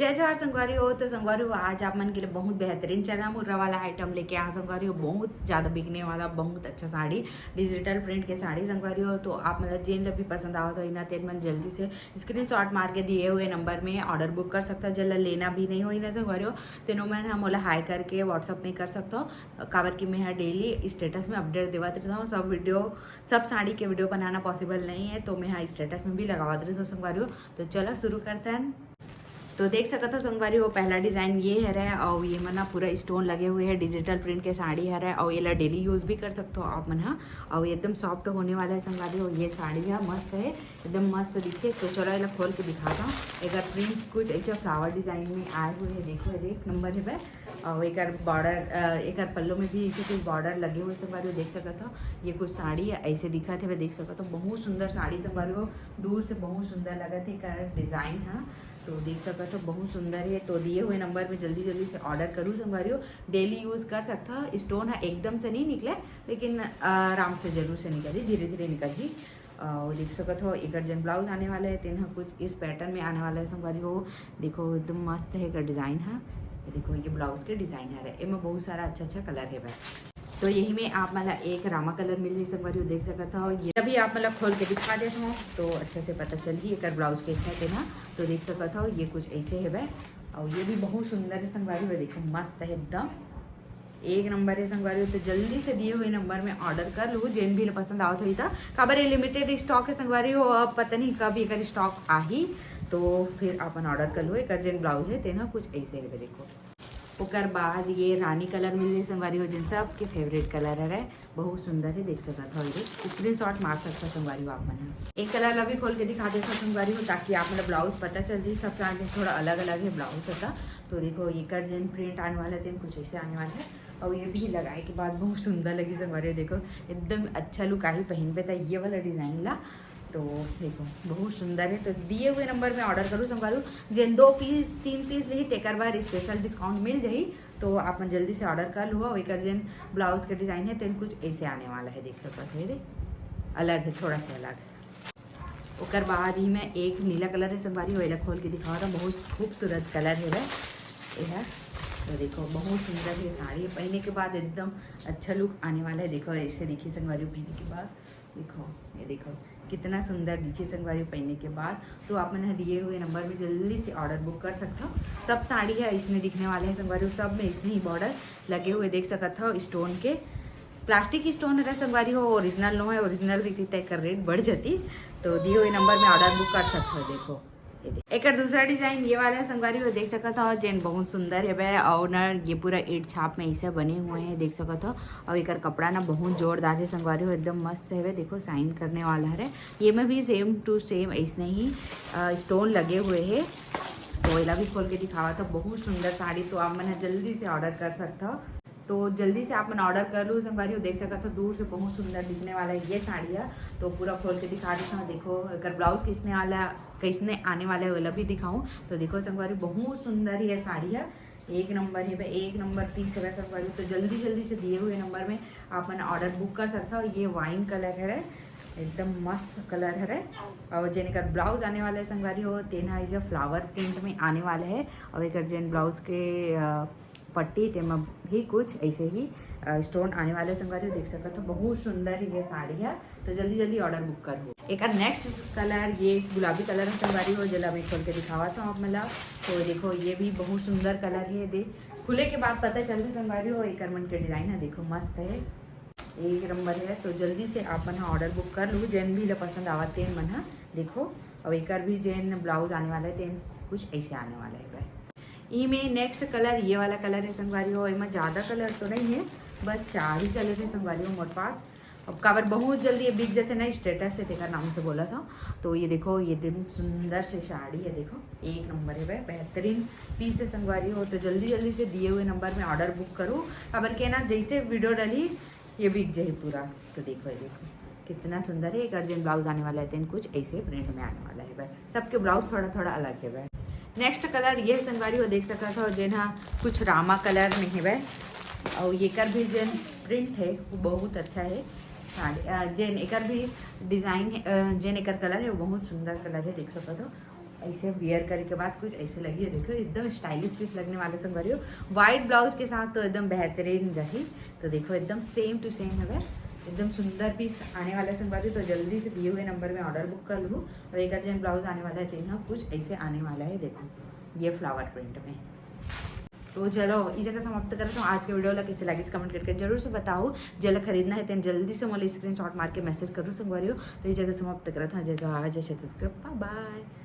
जय जवाहर संगवारी हो। तो संगवारी हो आज आप मन के लिए बहुत बेहतरीन चना मुर्रा वाला आइटम लेके आ संगवारी हो। बहुत ज़्यादा बिकने वाला बहुत अच्छा साड़ी डिजिटल प्रिंट के साड़ी संगवारी हो। तो आप मतलब जिन भी पसंद आओ तो इना तेन मन जल्दी से स्क्रीनशॉट मार के दिए हुए नंबर में ऑर्डर बुक कर सकता हो। जल्द लेना भी नहीं हो इना संगवारी हो तेनों मैं हम मोला हाई करके व्हाट्सअप में कर सकता हो। काबर कि मैं डेली स्टेटस में अपडेट देवत रहता हूँ। सब साड़ी के वीडियो बनाना पॉसिबल नहीं है तो मैं स्टेटस में भी लगावत रहता हूँ संगवारी हो। तो चलो शुरू करते हैं। तो देख सकते हो संगवारी हो पहला डिज़ाइन ये है और ये मना पूरा स्टोन लगे हुए हैं डिजिटल प्रिंट के साड़ी है और ये डेली यूज़ भी कर सकते हो आप मन। और एकदम सॉफ्ट होने वाला है संगवारी हो। ये साड़ी है मस्त है एकदम मस्त दिखे। तो चलो ये खोल के दिखाता हूँ। एक प्रिंट कुछ ऐसे फ्लावर डिज़ाइन में आए हुए हैं। देखो एक नंबर है भाई। और एक बॉर्डर एक पल्लों में भी ऐसे कुछ बॉर्डर लगे हुए संगवारी हो देख सकते हो। ये कुछ साड़ी है ऐसे दिखा थे देख सकते हो। बहुत सुंदर साड़ी संगवारी हो दूर से बहुत सुंदर लगा थे एक डिज़ाइन है। तो देख सकते हो बहुत सुंदर है। तो दिए हुए नंबर में जल्दी से ऑर्डर करूँ संगवारी हो। डेली यूज़ कर सकता है। स्टोन है एकदम से नहीं निकले लेकिन आराम से जरूर से निकली धीरे धीरे निकली। और देख सकते हो एक अर्जन ब्लाउज आने वाला है तेन कुछ इस पैटर्न में आने वाला है संगवारी हो। देखो एकदम मस्त है एक डिज़ाइन है। देखो ये ब्लाउज के डिज़ाइन है इनमें बहुत सारा अच्छा कलर है भाई। तो यही में आप मतलब एक रामा कलर मिल रही संगवारी हो देख सकता हो। ये अभी आप मतलब खोल के दिखा देता हूँ तो अच्छे से पता चल ही एक ब्लाउज के इसमें देना। तो देख सकता हो ये कुछ ऐसे है वह। और ये भी बहुत सुंदर है संगवारी हो। देखो मस्त है एकदम एक नंबर है संगवारी हो। तो जल्दी से दिए हुए नंबर में ऑर्डर कर लो जिन भी पसंद आओ तो खबर ये लिमिटेड स्टॉक है संगवारी हो। अब पता नहीं कब एक स्टॉक आ ही तो फिर अपन ऑर्डर कर लो। एक अर्जेंट ब्लाउज है तेना कुछ ऐसे है देखो। ओकर बाद ये रानी कलर मिल रही संगवारी हो जिन सबके फेवरेट कलर है बहुत सुंदर है देख सकता था। ये स्क्रीनशॉट मार सकता संगवारी हो आप मन। एक कलर अभी खोल के दिखा देता संगवारी हो ताकि आप मतलब ब्लाउज पता चल जाए। सब साथ थोड़ा अलग अलग है ब्लाउज होता। तो देखो ये कर्जन प्रिंट आने वाला है कुछ ऐसे आने वाला है। और ये भी लगाए के बाद बहुत सुंदर लगी संगवारी। देखो एकदम अच्छा लुक आई पहन पे था ये वाला डिज़ाइन ला। तो देखो बहुत सुंदर है। तो दिए हुए नंबर में ऑर्डर करूँ संगवारू जिन 2 पीस 3 पीस ली तेकर बार स्पेशल डिस्काउंट मिल जाही। तो आप जल्दी से ऑर्डर कर लो। एक अर्जन ब्लाउज का डिज़ाइन है तेन कुछ ऐसे आने वाला है देख सकते हो। ये अलग है थोड़ा सा अलग। उसके बाद ही मैं एक नीला कलर है संगवारी हो खोल के दिखावा था बहुत खूबसूरत कलर है यह। तो देखो बहुत सुंदर है साड़ी पहनने के बाद एकदम अच्छा लुक आने वाला है। देखो ऐसे दिखी संगवारी पहनने के बाद देखो ये देखो कितना सुंदर दिखी संगवारी पहनने के बाद। तो आप मैंने दिए हुए नंबर में जल्दी से ऑर्डर बुक कर सकते हो। सब साड़ी है इसमें दिखने वाले हैं संगवारी सब में इसमें ही बॉर्डर लगे हुए देख सकते हो। स्टोन के प्लास्टिक की स्टोन है संगवारी हो ओरिजिनल नो है ओरिजिनल रहती तय कर रेट बढ़ जाती। तो दिए हुए नंबर में ऑर्डर बुक कर सकते हो। देखो एक दूसरा डिज़ाइन ये वाला संगवारी हो देख सकता था जैन बहुत सुंदर है वह। और ना ये पूरा ईट छाप में ऐसे बने हुए हैं देख सकता हो। और एक कपड़ा ना बहुत जोरदार है संगवारी हो एकदम मस्त है वह। देखो साइन करने वाला है ये में भी सेम टू सेम ऐसे ही स्टोन लगे हुए हैं। तो इला भी खोल के दिखावा था बहुत सुंदर साड़ी। तो आप मैंने जल्दी से ऑर्डर कर सकता हो। तो जल्दी से आप मैंने ऑर्डर कर लो संगवारी हो देख सकता तो दूर से बहुत सुंदर दिखने वाला है ये साड़ी है। तो पूरा खोल के दिखा देता हूँ। देखो अगर ब्लाउज किसने आने वाला है वो भी दिखाऊँ। तो देखो संगवारी बहुत सुंदर ये साड़ी है एक नंबर है भाई एक नंबर पीस है संगवारी। तो जल्दी से दिए हुए नंबर में आप मैंने ऑर्डर बुक कर सकता हो। ये वाइन कलर है एकदम मस्त कलर है। और जेन का ब्लाउज आने वाला है संगवारी हो तेना इज फ्लावर प्रिंट में आने वाला है। और एक जेन ब्लाउज के पट्टी तेमा भी कुछ ऐसे ही स्टोन आने वाले संगवारी हो देख सकते हो। बहुत सुंदर है ये साड़ी है। तो जल्दी ऑर्डर बुक कर लो। एक नेक्स्ट कलर ये गुलाबी कलर है संगवारी हो जला मैं खोल के दिखावा था आप मतलब। तो देखो ये भी बहुत सुंदर कलर है देख खुले के बाद पता चलते संगवारी हो एक मन के डिज़ाइन है देखो मस्त है एक नंबर है। तो जल्दी से आप मन ऑर्डर बुक कर लो जैन भी पसंद आवाते हैं मन। देखो और एक भी जैन ब्लाउज आने वाला है तेन कुछ ऐसे आने वाला है। में नेक्स्ट कलर ये वाला कलर है संगवारी हो। इनमें ज़्यादा कलर तो नहीं है बस 4 ही कलर है संगवारी हो मोटे पास। अब कवर बहुत जल्दी ये बिक जाते ना स्टेटस से तेरा नाम से बोला था। तो ये देखो ये दिन सुंदर से साड़ी है देखो एक नंबर है भाई बेहतरीन पीस है संगवारी हो। तो जल्दी से दिए हुए नंबर में ऑर्डर बुक करो। खबर के ना जैसे वीडियो डाली ये बिक जाए पूरा। तो देखो कितना सुंदर है एक अर्जेंट ब्लाउज आने वाला है कुछ ऐसे प्रिंट में आने वाला है भाई। सबके ब्लाउज थोड़ा अलग है भाई। नेक्स्ट कलर ये संगवारी हो देख सकता था जेन कुछ रामा कलर में है वह। और ये कर भी जेन प्रिंट है वो बहुत अच्छा है साड़ी जेन एक भी डिज़ाइन जेन एक कलर है वो बहुत सुंदर कलर है देख सकते हो। ऐसे वियर करने के बाद कुछ ऐसे लगी है। देखो एकदम स्टाइलिश पीस लगने वाले संगवारी हो। वाइट ब्लाउज के साथ तो एकदम बेहतरीन रही। तो देखो एकदम सेम टू सेम है, एकदम सुंदर पीस आने वाला है संगवारी। तो जल्दी से दिए हुए नंबर में ऑर्डर बुक कर लूँ। और एक अर्जेंट ब्लाउज आने वाला है, तीनों कुछ ऐसे आने वाला है। देखो ये फ्लावर प्रिंट में। तो चलो इस जगह समाप्त करते हूँ आज के वीडियो। कैसे लगी कमेंट करके जरूर से बताओ। जल खरीदना है तो जल्दी से मोल स्क्रीनशॉट मार के मैसेज करूँ संगवारी हो। तो इस जगह समाप्त करते हैं। जय जवाहर, जय छत्तीसगढ़, बाय बाय।